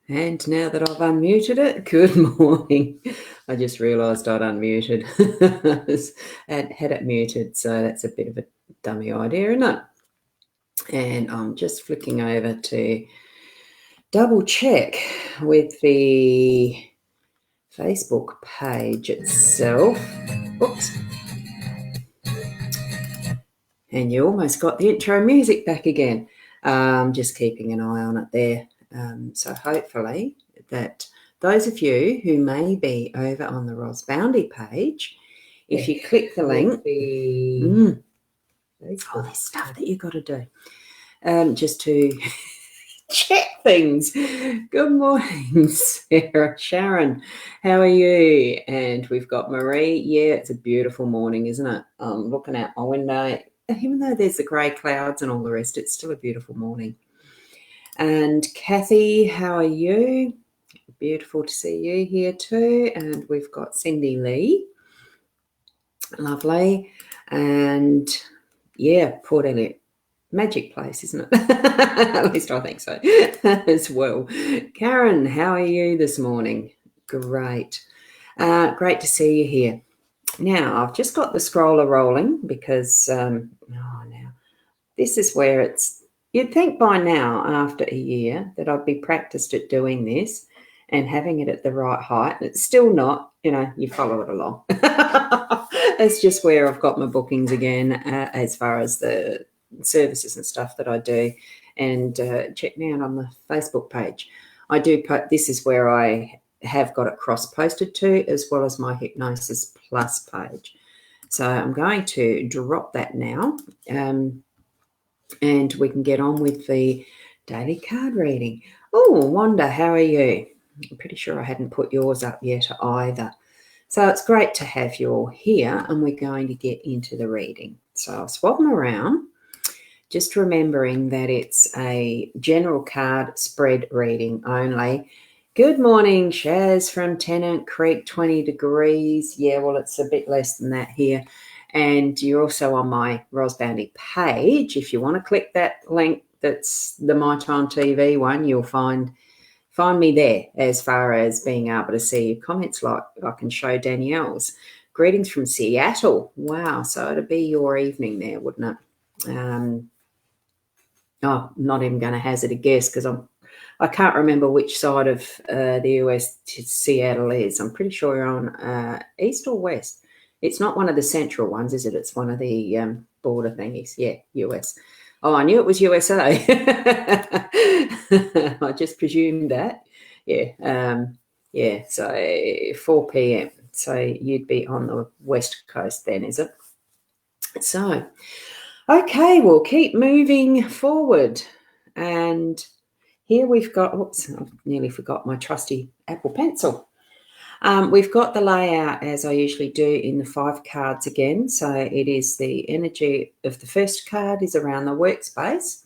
And now that I've unmuted it, good morning. I just realised I'd unmuted and had it muted, so that's a bit of a dummy idea, isn't it? And I'm just flicking over to double check with the Facebook page itself. Oops. And you almost got the intro music back again. Just keeping an eye on it there. So hopefully that those of you who may be over on the Ros Boundy page, if you click the link, there's stuff that you've got to do just to check things. Good morning, Sarah. Sharon, how are you? And we've got Marie. Yeah, it's a beautiful morning, isn't it? Looking out my window, even though there's the grey clouds and all the rest, it's still a beautiful morning. And Kathy, how are you? Beautiful to see you here too. And we've got Cindy Lee. Lovely. And yeah, Port Elliot. Magic place, isn't it? At least I think so as well. Karen, how are you this morning? Great. Great to see you here. Now, I've just got the scroller rolling because, now, this is where it's, you'd think by now, after a year, that I'd be practiced at doing this and having it at the right height. It's still not, you follow it along. It's just where I've got my bookings again as far as the services and stuff that I do, and check me out on the Facebook page. I do put, this is where I have got it cross-posted to, as well as my Hypnosis Plus page. So I'm going to drop that now, and we can get on with the daily card reading. Oh, Wanda, how are you? I'm pretty sure I hadn't put yours up yet either. So it's great to have you all here, and we're going to get into the reading. So I'll swap them around, just remembering that it's a general card spread reading only. Good morning, Shaz from Tennant Creek, 20 degrees. Yeah, well, it's a bit less than that here. And you're also on my Ros Boundy page. If you want to click that link, that's the My Time TV one, you'll find me there as far as being able to see your comments, like I can show Danielle's. Greetings from Seattle. Wow, so it'd be your evening there, wouldn't it? I'm not even going to hazard a guess because I can't remember which side of the US Seattle is. I'm pretty sure you're on east or west. It's not one of the central ones, is it? It's one of the border thingies. Yeah, US. Oh, I knew it was USA. I just presumed that. Yeah. So 4 p.m. So you'd be on the west coast then, is it? So, okay, we'll keep moving forward. And here we've got, oops, I nearly forgot my trusty Apple Pencil. We've got the layout as I usually do in the 5 cards again. So it is the energy of the first card is around the workspace.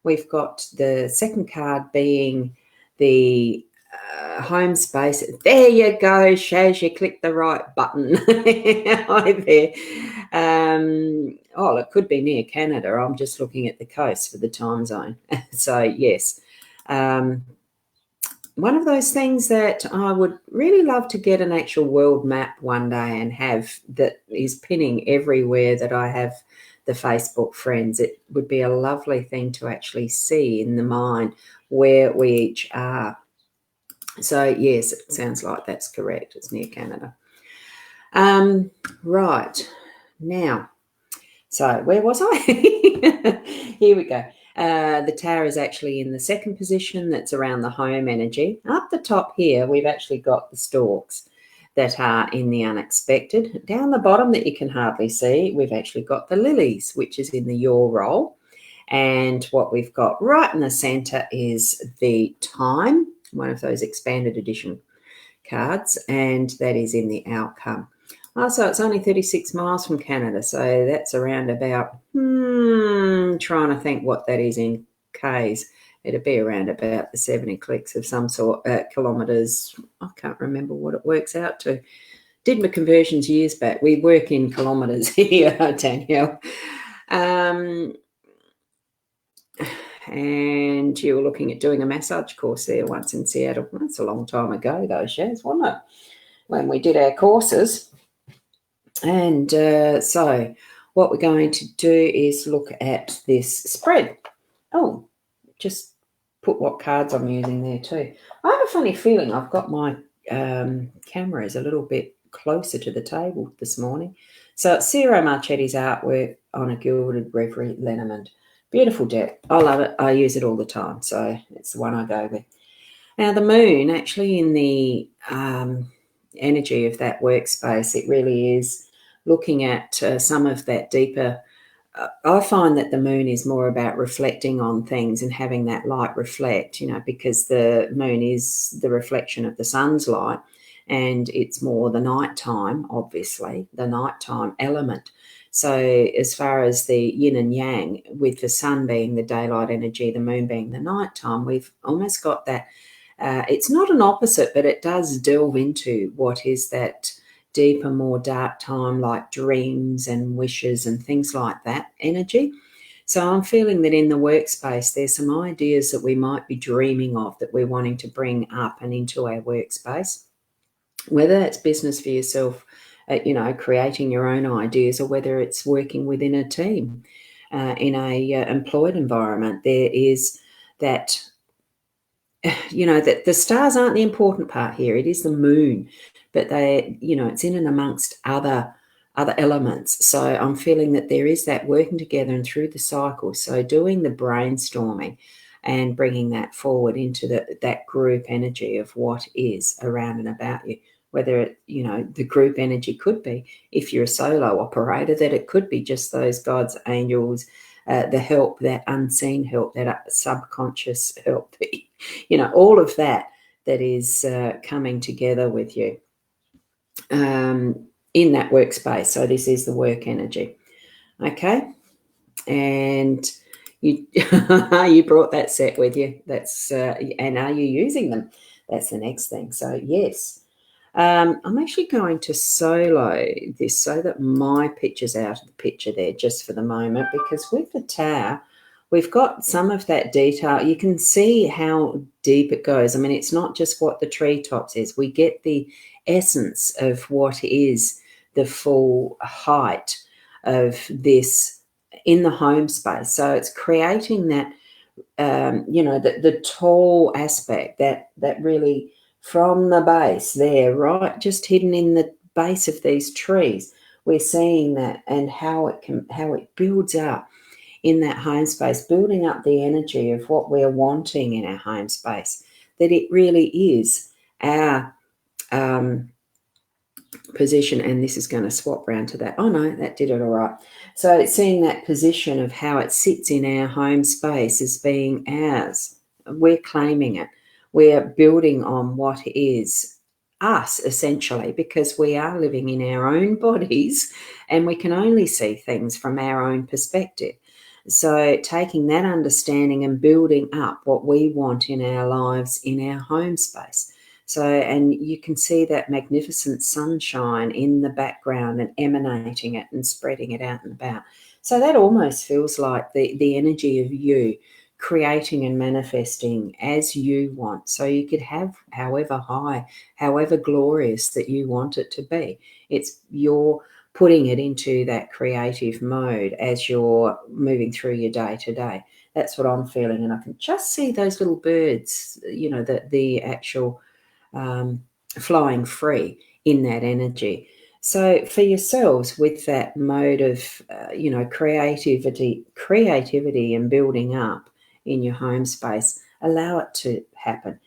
We've got the second card being the home space. There you go, Shaz, you clicked the right button. Hi there. It could be near Canada. I'm just looking at the coast for the time zone. So, yes. One of those things that I would really love to get an actual world map one day and have that is pinning everywhere that I have the Facebook friends. It would be a lovely thing to actually see in the mind where we each are. So, yes, it sounds like that's correct. It's near Canada. Right. Now, so where was I? Here we go. The tower is actually in the second position. That's around the home energy. Up the top here, we've actually got the storks that are in the unexpected. Down the bottom that you can hardly see, we've actually got the lilies, which is in the your role. And what we've got right in the centre is the time, one of those expanded edition cards, and that is in the outcome. So it's only 36 miles from Canada, so that's around about, trying to think what that is in Ks. It'd be around about the 70 clicks of some sort, kilometres. I can't remember what it works out to. Did my conversions years back. We work in kilometres here, Danielle. and you were looking at doing a massage course there once in Seattle. That's a long time ago, though, Shaz, wasn't it? When we did our courses. And so what we're going to do is look at this spread. Oh, just put what cards I'm using there too. I have a funny feeling I've got my cameras a little bit closer to the table this morning. So it's Ciro Marchetti's artwork on a gilded Reverie Lenormand. Beautiful deck. I love it. I use it all the time. So it's the one I go with. Now the moon, actually in the energy of that workspace, it really is looking at some of that deeper. I find that the moon is more about reflecting on things and having that light reflect, because the moon is the reflection of the sun's light, and it's more the nighttime, obviously, the nighttime element. So as far as the yin and yang, with the sun being the daylight energy, the moon being the nighttime, we've almost got that. It's not an opposite, but it does delve into what is that deeper, more dark time, like dreams and wishes and things like that energy. So I'm feeling that in the workspace, there's some ideas that we might be dreaming of that we're wanting to bring up and into our workspace, whether that's business for yourself, creating your own ideas, or whether it's working within a team in a employed environment. There is that, that the stars aren't the important part here. It is the moon, but it's in and amongst other elements. So I'm feeling that there is that working together and through the cycle. So doing the brainstorming and bringing that forward into that group energy of what is around and about you. Whether the group energy could be, if you're a solo operator, that it could be just those gods, angels, the help, that unseen help, that subconscious help, all of that is coming together with you in that workspace. So this is the work energy. Okay. And you you brought that set with you. That's and are you using them? That's the next thing. So yes. I'm actually going to solo this so that my picture's out of the picture there just for the moment, because with the tower, we've got some of that detail. You can see how deep it goes. I mean, it's not just what the treetops is. We get the essence of what is the full height of this in the home space. So it's creating that, the tall aspect, that really from the base there, right, just hidden in the base of these trees. We're seeing that, and how it builds up in that home space, building up the energy of what we're wanting in our home space, that it really is our position. And this is going to swap round to that. Oh no, that did it all right. So it's seeing that position of how it sits in our home space as being ours. We're claiming it. We're building on what is us, essentially, because we are living in our own bodies and we can only see things from our own perspective. So taking that understanding and building up what we want in our lives, in our home space. So, and you can see that magnificent sunshine in the background and emanating it and spreading it out and about. So that almost feels like the energy of you creating and manifesting as you want. So you could have however high, however glorious that you want it to be. It's you're putting it into that creative mode as you're moving through your day to day. That's what I'm feeling. And I can just see those little birds, the actual flying free in that energy. So for yourselves, with that mode of, creativity and building up in your home space, allow it to happen.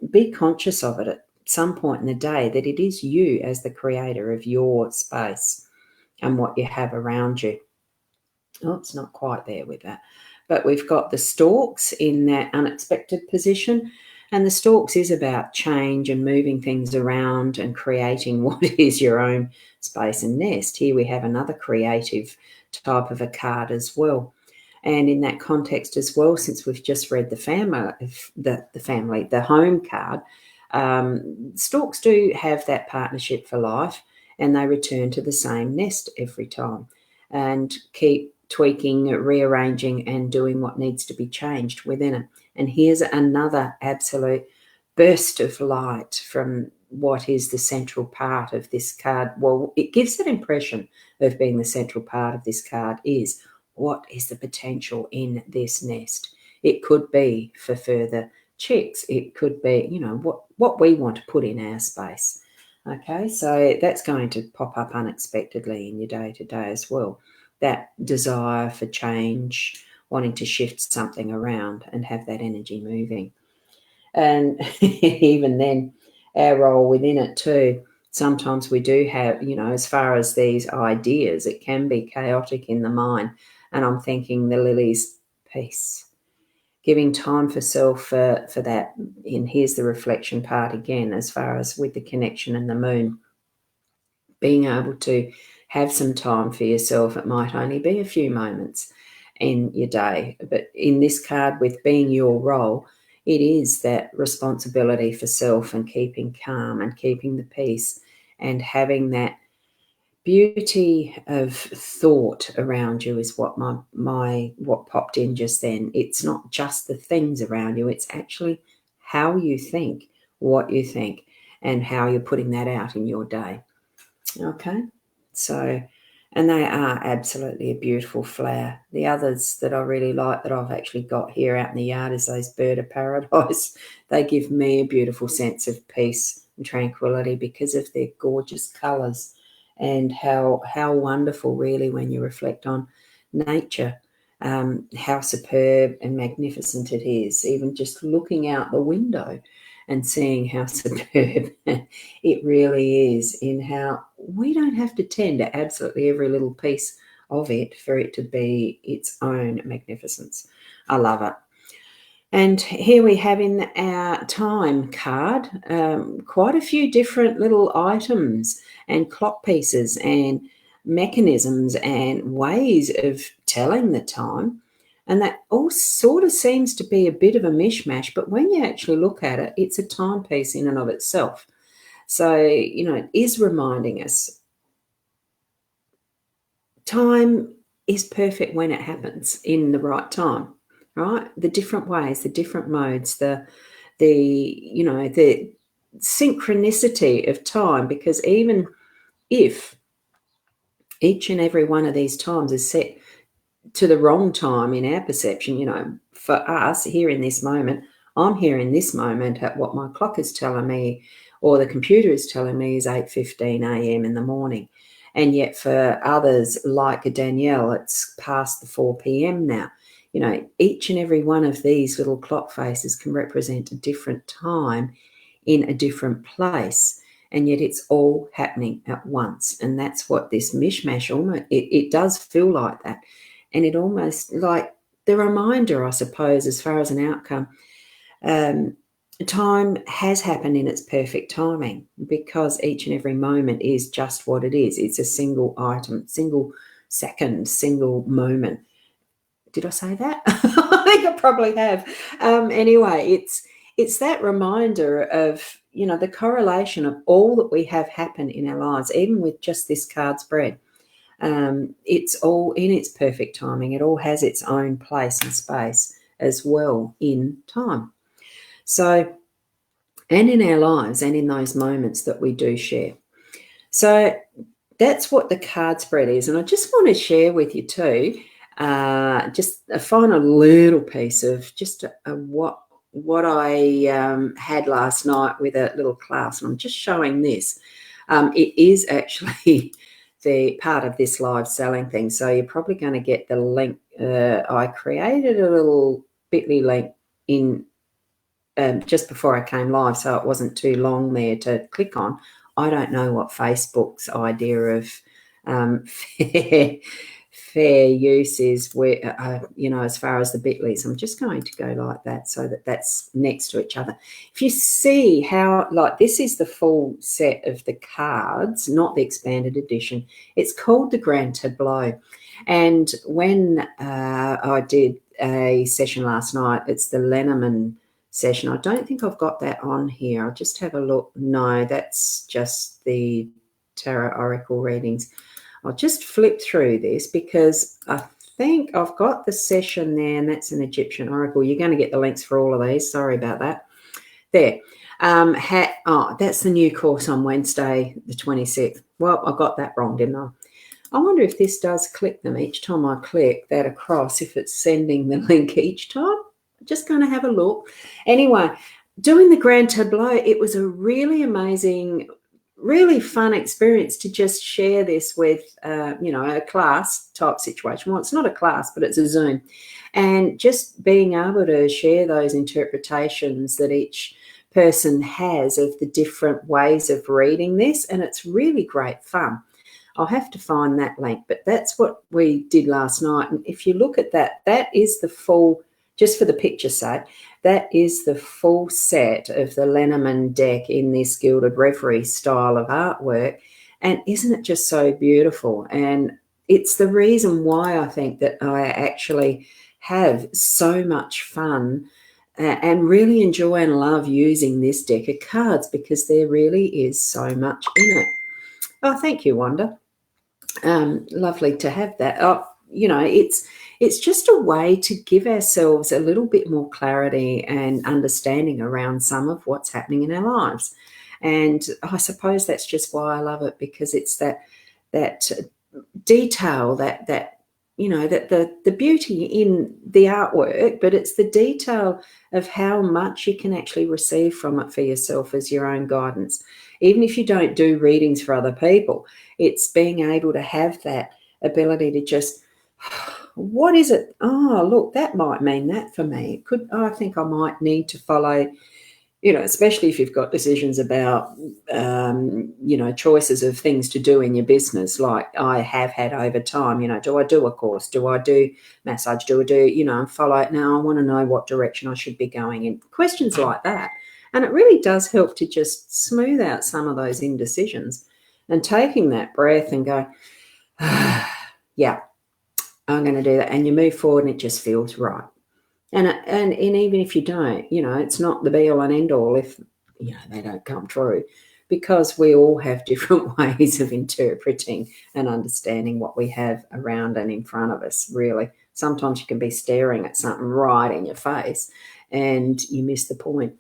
Be conscious of it at some point in the day, that it is you as the creator of your space and what you have around you. Oh, it's not quite there with that. But we've got the stalks in that unexpected position. And the stalks is about change and moving things around and creating what is your own space and nest. Here we have another creative type of a card as well. And in that context as well, since we've just read the home card, stalks do have that partnership for life, and they return to the same nest every time and keep tweaking, rearranging, and doing what needs to be changed within it. And here's another absolute burst of light from what is the central part of this card. Well, it gives that impression of being the central part of this card is what is the potential in this nest. It could be for further chicks. It could be, what we want to put in our space. Okay, so that's going to pop up unexpectedly in your day-to-day as well. That desire for change, wanting to shift something around and have that energy moving. And even then, our role within it too, sometimes we do have, as far as these ideas, it can be chaotic in the mind. And I'm thinking the lilies, peace, giving time for self for that. And here's the reflection part again, as far as with the connection and the moon, being able to have some time for yourself. It might only be a few moments in your day, but in this card, with being your role, it is that responsibility for self and keeping calm and keeping the peace and having that beauty of thought around you is what what popped in just then. It's not just the things around you, it's actually how you think, what you think, and how you're putting that out in your day. Okay, so, and they are absolutely a beautiful flower. The others that I really like that I've actually got here out in the yard is those bird of paradise. They give me a beautiful sense of peace and tranquility because of their gorgeous colours and how wonderful really when you reflect on nature, how superb and magnificent it is, even just looking out the window and seeing how superb it really is, in how we don't have to tend to absolutely every little piece of it for it to be its own magnificence. I love it. And here we have in our time card quite a few different little items and clock pieces and mechanisms and ways of telling the time. And that all sort of seems to be a bit of a mishmash, but when you actually look at it, it's a timepiece in and of itself. So, it is reminding us time is perfect when it happens in the right time, right? The different ways, the different modes, the synchronicity of time, because even if each and every one of these times is set to the wrong time in our perception, for us here in this moment, I'm here in this moment at what my clock is telling me or the computer is telling me is 8:15 a.m. in the morning. And yet for others like Danielle, it's past the 4 p.m. now. Each and every one of these little clock faces can represent a different time in a different place. And yet it's all happening at once. And that's what this mishmash almost, it does feel like that. And it almost like the reminder, I suppose, as far as an outcome, time has happened in its perfect timing because each and every moment is just what it is. It's a single item, single second, single moment. Did I say that? I think I probably have. Anyway, it's that reminder of, the correlation of all that we have happen in our lives, even with just this card spread. It's all in its perfect timing. It all has its own place and space as well in time. So, and in our lives and in those moments that we do share. So that's what the card spread is. And I just want to share with you too, just a final little piece of just what I had last night with a little class. And I'm just showing this. It is actually the part of this live selling thing. So you're probably going to get the link. I created a little bit.ly link in just before I came live, so it wasn't too long there to click on. I don't know what Facebook's idea of fair use is, where as far as the bit.lys. I'm just going to go like that so that that's next to each other. If you see how, like, this is the full set of the cards, not the expanded edition. It's called the Grand Tableau. And when I did a session last night, it's the Lenormand session. I don't think I've got that on here. I'll just have a look. No, that's just the Tarot Oracle readings. I'll just flip through this because I think I've got the session there, and that's an Egyptian oracle. You're going to get the links for all of these. Sorry about that. There. That's the new course on Wednesday, the 26th. Well, I got that wrong, didn't I? I wonder if this does click them each time I click that across, if it's sending the link each time. Just going to have a look. Anyway, doing the grand tableau, it was a really amazing, really fun experience to just share this with, a class type situation. Well, it's not a class, but it's a Zoom. And just being able to share those interpretations that each person has of the different ways of reading this. And it's really great fun. I'll have to find that link, but that's what we did last night. And if you look at that, that is the full, just for the picture's sake, that is the full set of the Lenormand deck in this Gilded Reverie style of artwork. And isn't it just so beautiful? And it's the reason why I think that I actually have so much fun and really enjoy and love using this deck of cards, because there really is so much in it. Oh, thank you, Wanda. Lovely to have that. Oh, it's just a way to give ourselves a little bit more clarity and understanding around some of what's happening in our lives. And I suppose that's just why I love it, because it's that detail, that the beauty in the artwork, but it's the detail of how much you can actually receive from it for yourself as your own guidance. Even if you don't do readings for other people, it's being able to have that ability to just, what is it? Oh, look, that might mean that for me. I think I might need to follow, especially if you've got decisions about, choices of things to do in your business, like I have had over time. Do I do a course? Do I do massage? Do I do, follow it? Now I want to know what direction I should be going in. Questions like that. And it really does help to just smooth out some of those indecisions, and taking that breath and go, yeah, I'm going to do that. And you move forward and it just feels right. And even if you don't, it's not the be all and end all if, they don't come true, because we all have different ways of interpreting and understanding what we have around and in front of us, really. Sometimes you can be staring at something right in your face and you miss the point.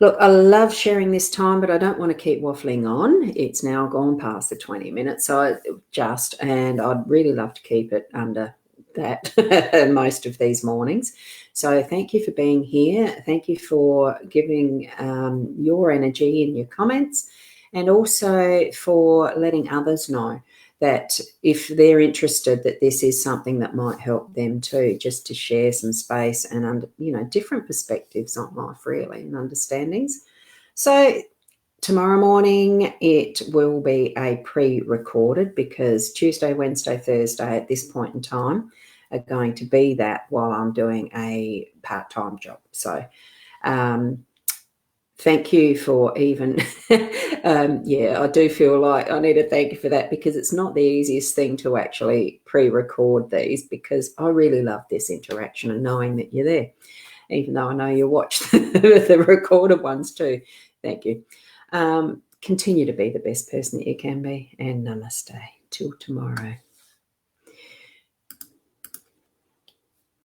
Look, I love sharing this time, but I don't want to keep waffling on. It's now gone past the 20 minutes, and I'd really love to keep it under that most of these mornings. So thank you for being here. Thank you for giving your energy in your comments, and also for letting others know that if they're interested, that this is something that might help them too, just to share some space and different perspectives on life, really, and understandings. So tomorrow morning it will be a pre-recorded, because Tuesday, Wednesday, Thursday at this point in time are going to be that while I'm doing a part-time job. So thank you for even, I do feel like I need to thank you for that, because it's not the easiest thing to actually pre-record these, because I really love this interaction and knowing that you're there, even though I know you watch the recorded ones too. Thank you. Continue to be the best person that you can be, and namaste. Till tomorrow.